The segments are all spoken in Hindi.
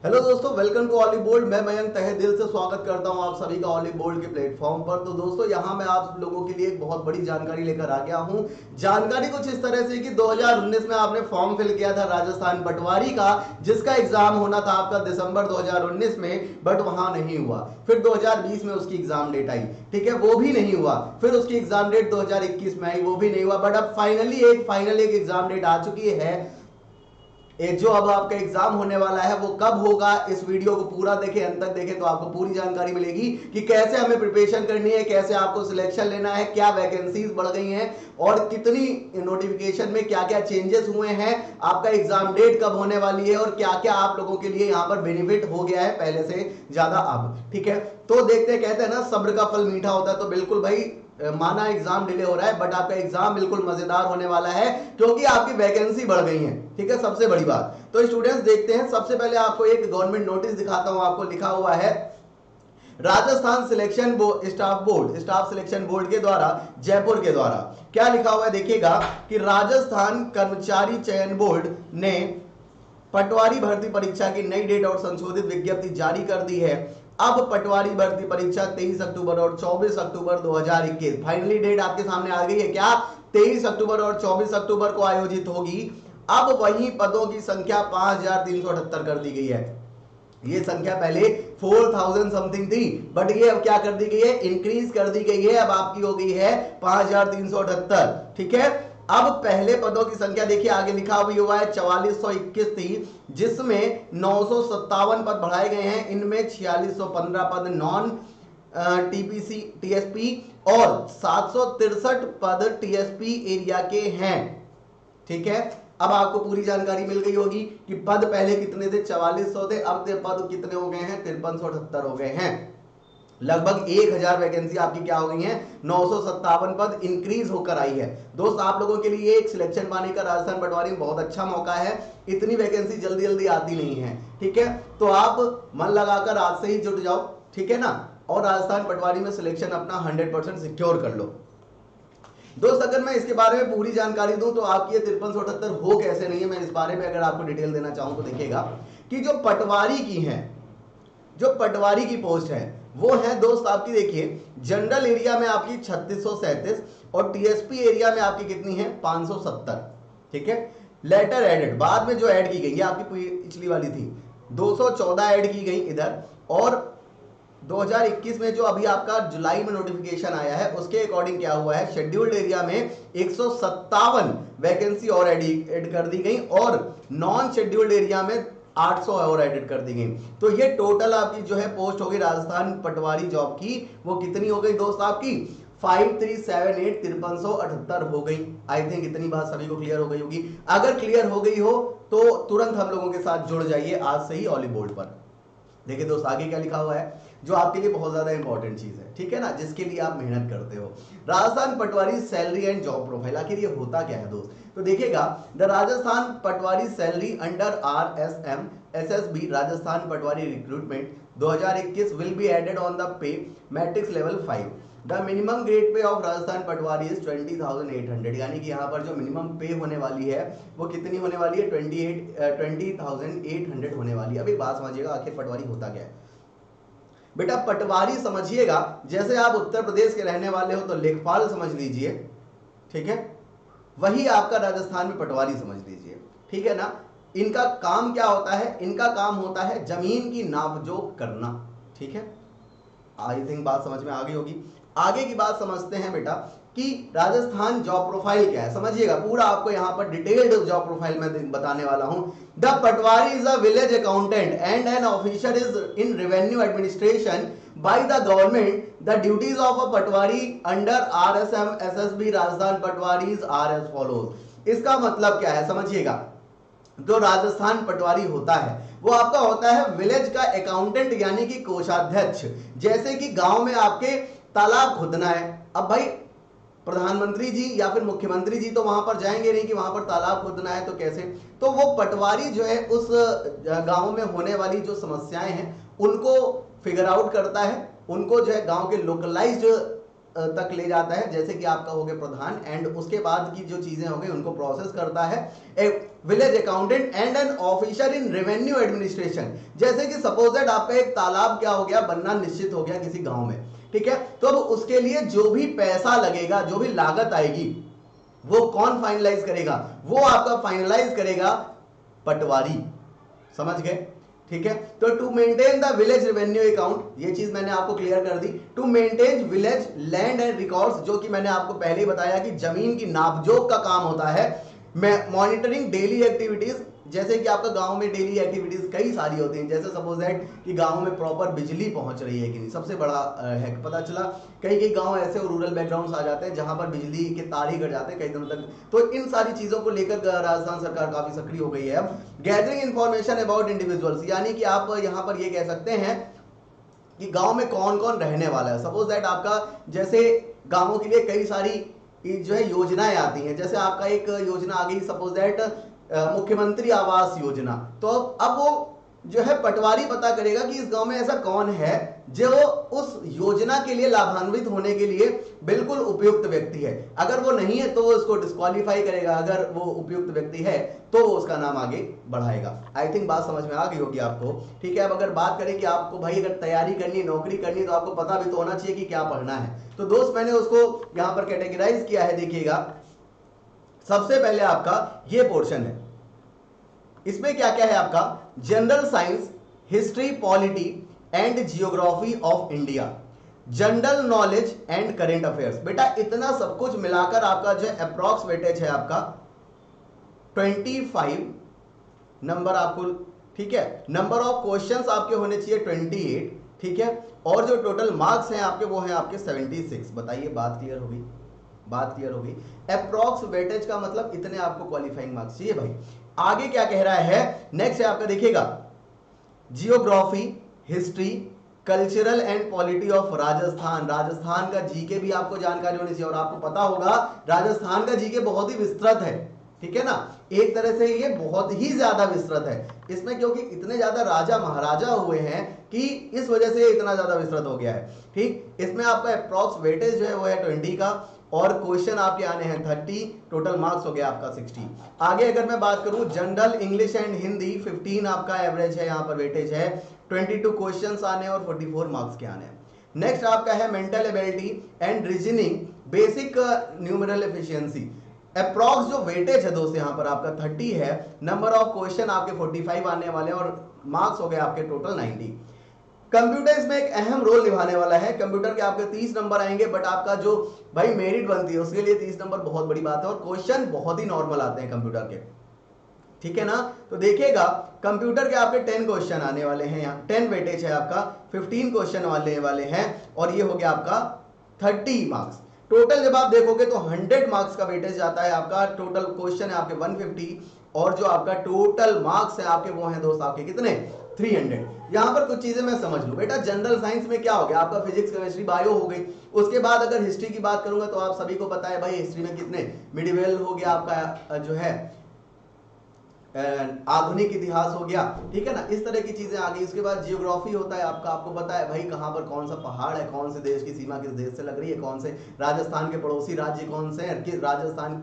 हेलो दोस्तों, वेलकम टू ऑली बोल्ड। मैं मयंक तहे दिल से स्वागत करता हूं आप सभी का ऑली बोल्ड के प्लेटफॉर्म पर। तो दोस्तों, यहां मैं आप लोगों के लिए एक बहुत बड़ी जानकारी लेकर आ गया हूं। जानकारी कुछ इस तरह से कि 2019 में आपने फॉर्म फिल किया था राजस्थान पटवारी का, जिसका एग्जाम होना था आपका दिसंबर 2019 में, बट वहां नहीं हुआ। फिर 2020 में उसकी एग्जाम डेट आई, ठीक है, वो भी नहीं हुआ। फिर उसकी एग्जाम डेट 2021 में आई, वो भी नहीं हुआ। बट अब फाइनली एक एग्जाम डेट आ चुकी है। जो अब आपका एग्जाम होने वाला है वो कब होगा, इस वीडियो को पूरा देखें, अंत तक देखें तो आपको पूरी जानकारी मिलेगी कि कैसे हमें प्रिपरेशन करनी है, कैसे आपको सिलेक्शन लेना है, क्या वैकेंसीज बढ़ गई हैं और कितनी नोटिफिकेशन में क्या क्या चेंजेस हुए हैं, आपका एग्जाम डेट कब होने वाली है और क्या क्या आप लोगों के लिए यहां पर बेनिफिट हो गया है पहले से ज्यादा अब। ठीक है, तो देखते हैं, कहते हैं ना सब्र का फल मीठा होता है। तो बिल्कुल भाई, माना एग्जाम डिले हो रहा है, बट आपका एग्जाम बिल्कुल मजेदार होने वाला है क्योंकि आपकी वैकेंसी बढ़ गई है। ठीक है, सबसे बड़ी बात। तो स्टूडेंट्स देखते हैं, सबसे पहले आपको एक गवर्नमेंट नोटिस दिखाता हूं। आपको लिखा हुआ है Rajasthan selection staff selection board के द्वारा, जयपुर के द्वारा क्या लिखा हुआ है देखिएगा कि राजस्थान कर्मचारी चयन बोर्ड ने पटवारी भर्ती परीक्षा की नई डेट और संशोधित विज्ञप्ति जारी कर दी है। अब पटवारी भर्ती परीक्षा 23 अक्टूबर और 24 अक्टूबर 2021 फाइनली डेट आपके सामने आ गई है। क्या 23 अक्टूबर और 24 अक्टूबर को आयोजित होगी। अब वही पदों की संख्या 5378 कर दी गई है। ये संख्या पहले 4000 समथिंग थी, बट ये अब क्या कर दी गई है, इंक्रीज कर दी गई है। अब आपकी हो गई है 5378। ठीक है, अब पहले पदों की संख्या देखिए, आगे लिखा भी हुआ है 4421 थी, जिसमें 957 पद बढ़ाए गए हैं। इनमें 4615 पद नॉन टीपीसी टीएसपी और 763 पद टीएसपी एरिया के हैं। ठीक है, अब आपको पूरी जानकारी मिल गई होगी कि पद पहले कितने थे, 4400 थे, अब पद कितने हो गए हैं, 5378 हो गए हैं। लगभग 1000 वैकेंसी आपकी क्या हो गई है, 957 पद इंक्रीज होकर आई है। दोस्त, आप लोगों के लिए एक सिलेक्शन पाने का राजस्थान पटवारी में बहुत अच्छा मौका है। इतनी वैकेंसी जल्दी जल्दी आती नहीं है। ठीक है, तो आप मन लगाकर आज से ही जुट जाओ, ठीक है ना, और राजस्थान पटवारी में सिलेक्शन अपना 100% सिक्योर कर लो। दोस्त, अगर मैं इसके बारे में पूरी जानकारी दूं तो आपकी ये 5378 हो कैसे नहीं है, मैं इस बारे में अगर आपको डिटेल देना चाहूं तो देखिएगा कि जो पटवारी की है, जो पटवारी की पोस्ट है वो है दोस्त आपकी, देखिए जनरल एरिया में आपकी 3637 और टीएसपी एरिया में आपकी कितनी है, 570। ठीक है, लेटर एडेड बाद में जो ऐड की गई, आपकी पिछली वाली थी 214 ऐड की गई इधर, और 2021 में जो अभी आपका जुलाई में नोटिफिकेशन आया है उसके अकॉर्डिंग क्या हुआ है, शेड्यूल्ड एरिया में 157 वैकेंसी और ऐड कर दी गई और नॉन शेड्यूल्ड एरिया में 800 और एडिट कर दी गई। तो ये टोटल आपकी जो है पोस्ट होगी राजस्थान पटवारी जॉब की, वो कितनी हो गई दोस्त, आपकी 5378 5378 हो गई। आई थिंक इतनी बात सभी को क्लियर हो गई होगी। अगर क्लियर हो गई हो तो तुरंत हम लोगों के साथ जुड़ जाइए आज से ही ऑली बोर्ड पर। देखिए दोस्त, आगे क्या लिखा हुआ है जो आपके लिए बहुत ज्यादा इंपॉर्टेंट चीज है, ठीक है ना, जिसके लिए आप मेहनत करते हो। Rajasthan patwari salary and job profile, आखिर ये होता क्या है दोस्त, तो देखिएगा the Rajasthan patwari salary under RSM SSB Rajasthan patwari recruitment 2021 will be added on the pay matrix level 5। The minimum grade pay of Rajasthan patwari is 20,800, यानी कि यहाँ पर जो मिनिमम पे होने वाली है वो कितनी होने वाली है, 20,800 होने वाली है। अभी बात समझिएगा आखिर पटवारी होता क्या है। बेटा पटवारी समझिएगा, जैसे आप उत्तर प्रदेश के रहने वाले हो तो लेखपाल समझ लीजिए, ठीक है, वही आपका राजस्थान में पटवारी समझ लीजिए, ठीक है ना। इनका काम क्या होता है, इनका काम होता है जमीन की नापजोख करना। ठीक है, आई थिंक बात समझ में आ गई होगी। आगे की बात समझते हैं बेटा कि राजस्थान जॉब प्रोफाइल क्या है, समझिएगा पूरा आपको यहां पर डिटेल्ड जॉब प्रोफाइल में बताने वाला हूं। The patwari is a village accountant and an officer is in revenue administration by the government. The duties of a patwari under RSM SSB Rajasthan patwari are as follows. इसका मतलब क्या है समझिएगा, जो राजस्थान पटवारी होता है वो आपका होता है विलेज का अकाउंटेंट यानी कि कोषाध्यक्ष। जैसे कि गांव में आपके तालाब खुदना है, अब भाई प्रधानमंत्री जी या फिर मुख्यमंत्री जी तो वहां पर जाएंगे नहीं कि वहां पर तालाब खोदना है, तो कैसे, तो वो पटवारी जो है उस गांव में होने वाली जो समस्याएं हैं उनको फिगर आउट करता है, उनको जो है गांव के लोकलाइज्ड तक ले जाता है, जैसे कि आपका हो गया प्रधान, एंड उसके बाद की जो चीजें हो गई उनको प्रोसेस करता है ए village accountant and an officer in revenue administration. जैसे कि सपोज दैट आपका एक तालाब क्या हो गया, बनना निश्चित हो गया किसी गांव में, ठीक है, तो अब उसके लिए जो भी पैसा लगेगा, जो भी लागत आएगी, वो कौन फाइनलाइज करेगा, वो आपका फाइनलाइज करेगा पटवारी, समझ गए, ठीक है। तो to maintain the village revenue account, ये चीज मैंने आपको क्लियर कर दी। To maintain village land and records, जो कि मैंने आपको पहले ही बताया कि जमीन की नापजोक का काम होता है। मॉनिटरिंग डेली एक्टिविटीज, जैसे कि आपका गांव में डेली एक्टिविटीज कई सारी होती हैं, जैसे सपोज दैट कि गांव में प्रॉपर बिजली पहुंच रही है कि नहीं, सबसे बड़ा है, पता चला कई कई गांव ऐसे रूरल बैकग्राउंड आ जाते हैं जहां पर बिजली के तार ही कट जाते हैं कई दिनों तक, तो इन सारी चीजों को लेकर राजस्थान सरकार काफी सक्रिय हो गई है। अब गैदरिंग इंफॉर्मेशन अबाउट इंडिविजुअल्स, यानी कि आप यहां पर ये कह सकते हैं कि गांव में कौन कौन रहने वाला है। सपोज दैट आपका जैसे गांवों के लिए कई सारी जो है योजनाएं आती हैं, जैसे आपका एक योजना आ गई सपोज दैट मुख्यमंत्री आवास योजना, तो अब वो जो है पटवारी पता करेगा कि इस गांव में ऐसा कौन है जो उस योजना के लिए लाभान्वित होने के लिए बिल्कुल उपयुक्त व्यक्ति है। अगर वो नहीं है तो वो उसको डिस्क्वालीफाई करेगा, अगर वो उपयुक्त व्यक्ति है तो वो उसका नाम आगे बढ़ाएगा। आई थिंक बात समझ में आ गई होगी आपको, ठीक है। अब अगर बात करें कि आपको भाई अगर तैयारी करनी है, नौकरी करनी है, तो आपको पता भी तो होना चाहिए कि क्या पढ़ना है। तो दोस्त मैंने उसको यहां पर कैटेगराइज किया है, देखिएगा सबसे पहले आपका ये पोर्शन है, इसमें क्या क्या है आपका general science, history, polity and geography of India, general knowledge and current affairs. बेटा इतना सब कुछ मिलाकर आपका जो अप्रॉक्स वेटेज है आपका 25 नंबर आपको, ठीक है। नंबर ऑफ क्वेश्चंस आपके होने चाहिए 28, ठीक है, और जो टोटल मार्क्स हैं आपके वो हैं आपके 76। बताइए बात क्लियर होगी, बात क्लियर होगी। अप्रॉक्स वेटेज का मतलब इतने आपको क्वालिफाइंग मार्क्स चाहिए भाई। आगे क्या कह रहा है, नेक्स्ट है आपका देखिएगा geography, history, cultural and polity of Rajasthan. Rajasthan का जीके भी आपको जानकारी होनी चाहिए, और आपको पता होगा राजस्थान का जीके बहुत ही विस्तृत है, ठीक है ना, एक तरह से ये बहुत ही ज्यादा विस्तृत है इसमें, क्योंकि इतने ज्यादा राजा महाराजा हुए हैं कि इस वजह से इतना ज्यादा विस्तृत हो गया है, ठीक। इसमें आपका अप्रॉक्स वेटेज जो है वो है 20 का, और क्वेश्चन आपके आने हैं 30, टोटल मार्क्स हो गया आपका 60। आगे अगर मैं बात करूं जनरल इंग्लिश एंड हिंदी 15 आपका एवरेज है, यहां पर वेटेज है, 22 क्वेश्चंस आने और 44 मार्क्स के आने हैं। नेक्स्ट आपका है mental ability and reasoning, basic numeral efficiency. Approx जो वेटेज है दोस्त यहां पर आपका 30 है, नंबर ऑफ क्वेश्चन आपके 45 आने वाले और मार्क्स हो गए आपके टोटल 90। कंप्यूटर इसमें एक अहम रोल निभाने वाला है, कंप्यूटर के आपके 30 नंबर आएंगे, बट आपका जो भाई मेरिट बनती है उसके लिए 30 नंबर बहुत बड़ी बात है, और क्वेश्चन बहुत ही नॉर्मल आते हैं कंप्यूटर के, ठीक है ना। तो देखिएगा कंप्यूटर के आपके 10 क्वेश्चन आने वाले हैं, यहाँ 10 वेटेज है आपका, 15 क्वेश्चन वाले हैं, और ये हो गया आपका 30 मार्क्स। टोटल जब आप देखोगे तो 100 मार्क्स का वेटेज आता है आपका, टोटल क्वेश्चन है आपके 150, और जो आपका टोटल मार्क्स है आपके वो हैं दोस्त आपके कितने 300। यहां पर कुछ चीजें मैं समझ लूं बेटा, जनरल साइंस में क्या हो गया आपका फिजिक्स, केमिस्ट्री, बायो हो गई। उसके बाद अगर हिस्ट्री की बात करूंगा तो आप सभी को पता है भाई हिस्ट्री में कितने मिडिवल हो गया आपका जो है आधुनिक इतिहास हो गया, ठीक है ना, इस तरह की चीजें आ गई। उसके बाद जियोग्राफी होता है आपका, आपको पता है भाई कहां पर कौन सा पहाड़ है, कौन से देश की सीमा किस देश से लग रही है, कौन से राजस्थान के पड़ोसी राज्य कौन से हैं, किस राजस्थान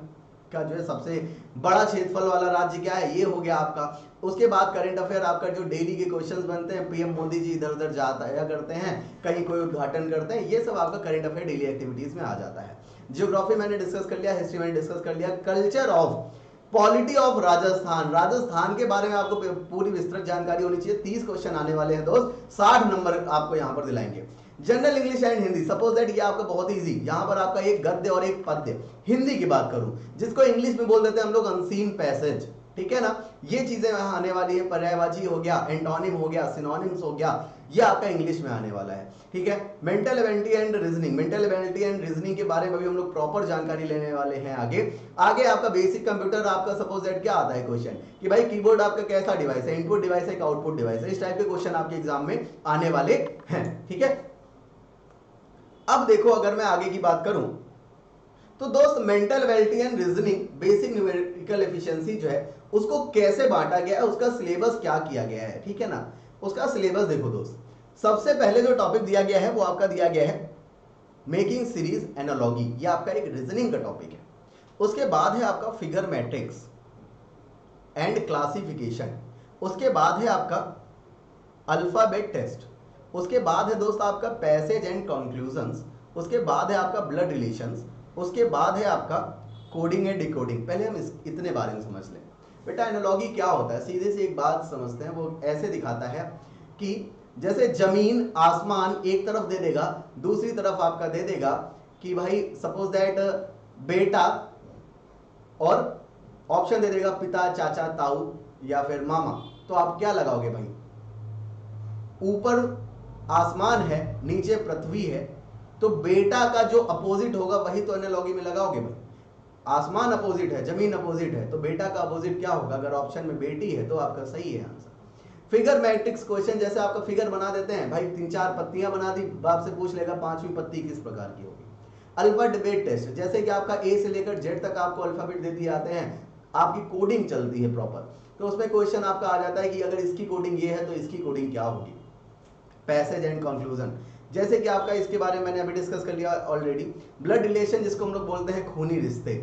का जो है सबसे बड़ा क्षेत्रफल वाला राज्य क्या है, ये हो गया आपका। उसके बाद करंट अफेयर आपका जो डेली के क्वेश्चंस बनते हैं, पीएम मोदी जी इधर उधर जाया करते हैं, कहीं कोई उद्घाटन करते हैं, ये सब आपका करंट अफेयर डेली एक्टिविटीज में आ जाता है। जियोग्राफी मैंने डिस्कस कर लिया, हिस्ट्री मैंने डिस्कस कर लिया। Culture of polity of Rajasthan, Rajasthan के बारे में आपको पूरी विस्तृत जानकारी होनी चाहिए। 30 क्वेश्चन आने वाले हैं दोस्त, 60 नंबर आपको यहां पर दिलाएंगे। General English and Hindi, suppose that ये आपका बहुत इजी, यहां पर आपका एक गद्य और एक पद्य। हिंदी की बात करूं, जिसको इंग्लिश में बोल देते हैं हम लोग अनसीन पैसेज, ठीक है ना, ये चीजें वहां आने वाली है। पर्यायवाची हो गया, एंटोनिम हो गया, सिनोनिम्स हो गया, ये आपका इंग्लिश में आने वाला है, ठीक है। Mental ability and reasoning, mental ability and reasoning के बारे में भी हम लोग प्रॉपर जानकारी लेने वाले हैं आगे। आगे आपका बेसिक कंप्यूटर, आपका सपोज दैट क्या आता है क्वेश्चन कि भाई कीबोर्ड आपका कैसा डिवाइस है, इनपुट डिवाइस है, आउटपुट डिवाइस है, इस टाइप के क्वेश्चन आपके एग्जाम में आने वाले हैं, ठीक है। अब देखो अगर मैं आगे की बात करूं तो दोस्त mental ability and reasoning, basic numerical efficiency जो है उसको कैसे बांटा गया है, उसका सिलेबस क्या किया गया है, ठीक है ना। उसका सिलेबस देखो दोस्त, सबसे पहले जो टॉपिक दिया गया है वो आपका दिया गया है मेकिंग सीरीज एनालॉगी, ये आपका एक रीजनिंग का टॉपिक है। उसके बाद है आपका फिगर मैट्रिक्स एंड क्लासिफिकेशन, उसके बाद है आपका अल्फाबेट टेस्ट, उसके बाद है दोस्त आपका पैसेज एंड कंक्लूजन्स, उसके बाद है आपका ब्लड रिलेशंस, उसके बाद है आपका कोडिंग एंड डिकोडिंग। पहले हम इतने बारे में समझ लें। बेटा एनालॉगी क्या होता है, सीधे से एक बात समझते हैं। वो ऐसे दिखाता है कि जैसे जमीन आसमान एक तरफ दे देगा, दूसरी तरफ आपका दे देगा कि भाई सपोज दैट बेटा, और ऑप्शन दे देगा पिता, चाचा, ताऊ या फिर मामा। तो आप क्या लगाओगे भाई, ऊपर आसमान है, नीचे पृथ्वी है, तो बेटा का जो अपोजिट होगा वही तो एनालॉगी में लगाओगे भाई। आसमान अपोजिट है, जमीन अपोजिट है, तो बेटा का अपोजिट क्या होगा? अगर ऑप्शन में बेटी है तो आपका सही है आंसर। फिगर मैट्रिक्स क्वेश्चन, जैसे आपका फिगर बना देते हैं भाई, 3-4 पत्तियां बना दी, बाप से पूछ लेगा 5वीं पत्ती किस प्रकार की होगी। अल्फाबेट टेस्ट, जैसे कि आपका ए से लेकर जेड तक आपको अल्फाबेट दे दिए जाते हैं, आपकी कोडिंग चलती है प्रॉपर, तो उसमें क्वेश्चन आपका आ जाता है कि अगर इसकी कोडिंग ये है तो इसकी कोडिंग क्या होगी। पैसेज एंड कंक्लूजन, जैसे कि आपका इसके बारे में मैंने अभी डिस्कस कर लिया ऑलरेडी। ब्लड रिलेशन, जिसको हम लोग बोलते हैं खूनी रिश्ते,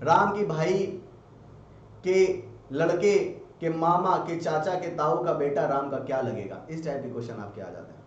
राम की भाई के लड़के के मामा के चाचा के ताऊ का बेटा राम का क्या लगेगा, इस टाइप के क्वेश्चन आपके आ जाते हैं।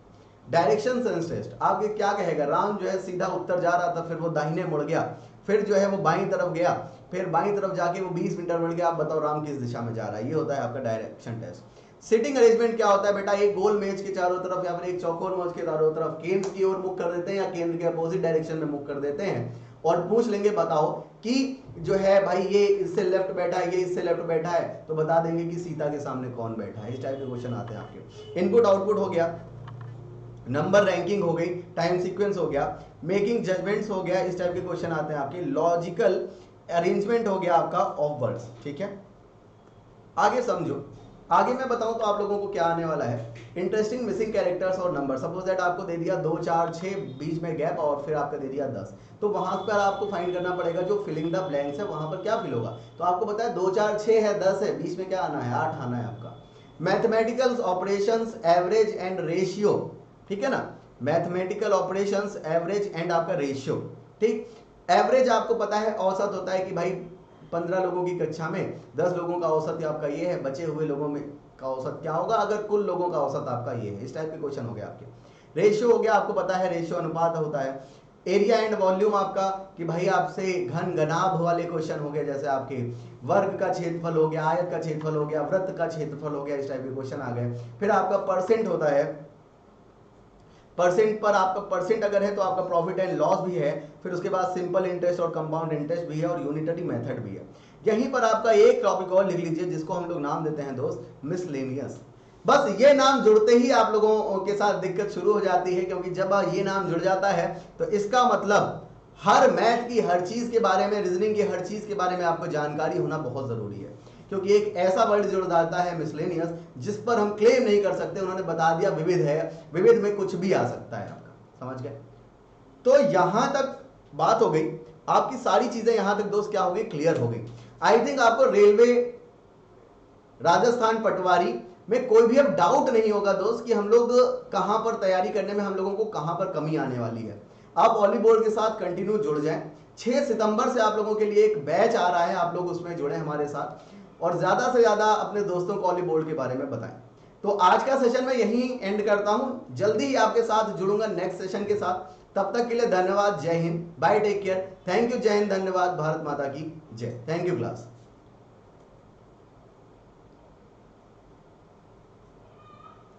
डायरेक्शन सेंस टेस्ट, आपके क्या कहेगा, राम जो है सीधा उत्तर जा रहा था, फिर वो दाहिने मुड़ गया, फिर जो है वो बाईं तरफ गया, फिर बाईं तरफ जाके वो 20 मीटर बढ़ गया, आप बताओ राम किस दिशा में जा रहा है। ये होता है आपका डायरेक्शन टेस्ट। सिटिंग अरेंजमेंट क्या होता है बेटा, एक गोल मेज के चारों तरफ या फिर एक चौकोर मेज के चारों तरफ केंद्र की ओर मुख कर देते हैं या केंद्र के अपोजिट डायरेक्शन में मुख कर देते हैं, और पूछ लेंगे बताओ कि जो है भाई ये इससे लेफ्ट बैठा है, ये इससे लेफ्ट बैठा है, तो बता देंगे कि सीता के सामने कौन बैठा है। इस टाइप के क्वेश्चन आते हैं आपके। इनपुट आउटपुट हो गया, नंबर रैंकिंग हो गई, टाइम सीक्वेंस हो गया, मेकिंग जजमेंट्स हो गया, इस टाइप के क्वेश्चन आते हैं आपके। लॉजिकल अरेंजमेंट हो गया आपका ऑफ वर्ड्स, ठीक है। आगे समझो, आगे मैं बताऊं तो आप लोगों को क्या आने वाला है, इंटरेस्टिंग मिसिंग कैरेक्टर्स और नंबर। सपोज दैट आपको दे दिया 2, 4, 6, बीच में गैप, और फिर आपका दे दिया 10, तो वहां पर आपको फाइंड करना पड़ेगा जो फिलिंग द ब्लैंक्स है वहां पर क्या फिल होगा। तो आपको पता है 2, 4, 6 है, 10 है, बीच में क्या आना है, 8 आना है आपका। Mathematical operations, average and ratio, ठीक है ना, मैथमेटिकल ऑपरेशंस, एवरेज एंड आपका रेशियो, ठीक। एवरेज आपको पता है औसत होता है कि भाई 15 लोगों की कक्षा में 10 लोगों का औसत आपका ये है, बचे हुए लोगों में का औसत क्या होगा अगर कुल लोगों का औसत आपका ये है। इस टाइप के क्वेश्चन हो गया आपके। रेशियो हो गया, आपको पता है रेशियो अनुपात होता है। एरिया एंड वॉल्यूम आपका कि भाई आपसे घन घनाभ वाले क्वेश्चन हो गए, जैसे आपके वर्ग का क्षेत्रफल हो गया, आयत का क्षेत्रफल हो गया, वृत्त का क्षेत्रफल हो गया, इस टाइप के क्वेश्चन आ गए। फिर आपका परसेंट होता है, परसेंट पर आपका परसेंट अगर है तो आपका प्रॉफिट एंड लॉस भी है। फिर उसके बाद सिंपल इंटरेस्ट और कंपाउंड इंटरेस्ट भी है, और यूनिटरी मेथड भी है। यहीं पर आपका एक टॉपिक और लिख लीजिए जिसको हम लोग नाम देते हैं दोस्त मिसलेनियस। बस ये नाम जुड़ते ही आप लोगों के साथ दिक्कत शुरू हो जाती है, क्योंकि जब ये नाम जुड़ जाता है तो इसका मतलब हर मैथ की हर चीज के बारे में, रीजनिंग की हर चीज के बारे में आपको जानकारी होना बहुत जरूरी है। क्योंकि एक ऐसा वर्ड जुड़ जाता है मिसलेनियस जिस पर हम क्लेम नहीं कर सकते, उन्होंने बता दिया विविध है, विविध में कुछ भी आ सकता है आपका, समझ गए। तो यहां तक बात हो गई, आपकी सारी चीजें यहां तक दोस्त क्या हो गई, क्लियर हो गई। आई थिंक आपको रेलवे राजस्थान पटवारी में कोई भी अब डाउट नहीं होगा दोस्त कि हम लोग कहां पर तैयारी करने में हम लोगों को कहां पर कमी आने वाली है। आप वॉली बोर्ड के साथ कंटिन्यू जुड़ जाएं। 6 सितंबर से आप लोगों के लिए एक बैच आ रहा है, आप लोग उसमें जुड़े हमारे साथ, और ज्यादा से ज्यादा अपने दोस्तों को वॉली बोर्ड के बारे में बताएं। तो आज का सेशन मैं यहीं एंड करता हूं, जल्दी ही आपके साथ जुड़ूंगा नेक्स्ट सेशन के साथ। तब तक के लिए धन्यवाद, जय हिंद, bye, take care, thank you, जय हिंद, धन्यवाद, भारत माता की जय, थैंक यू क्लास।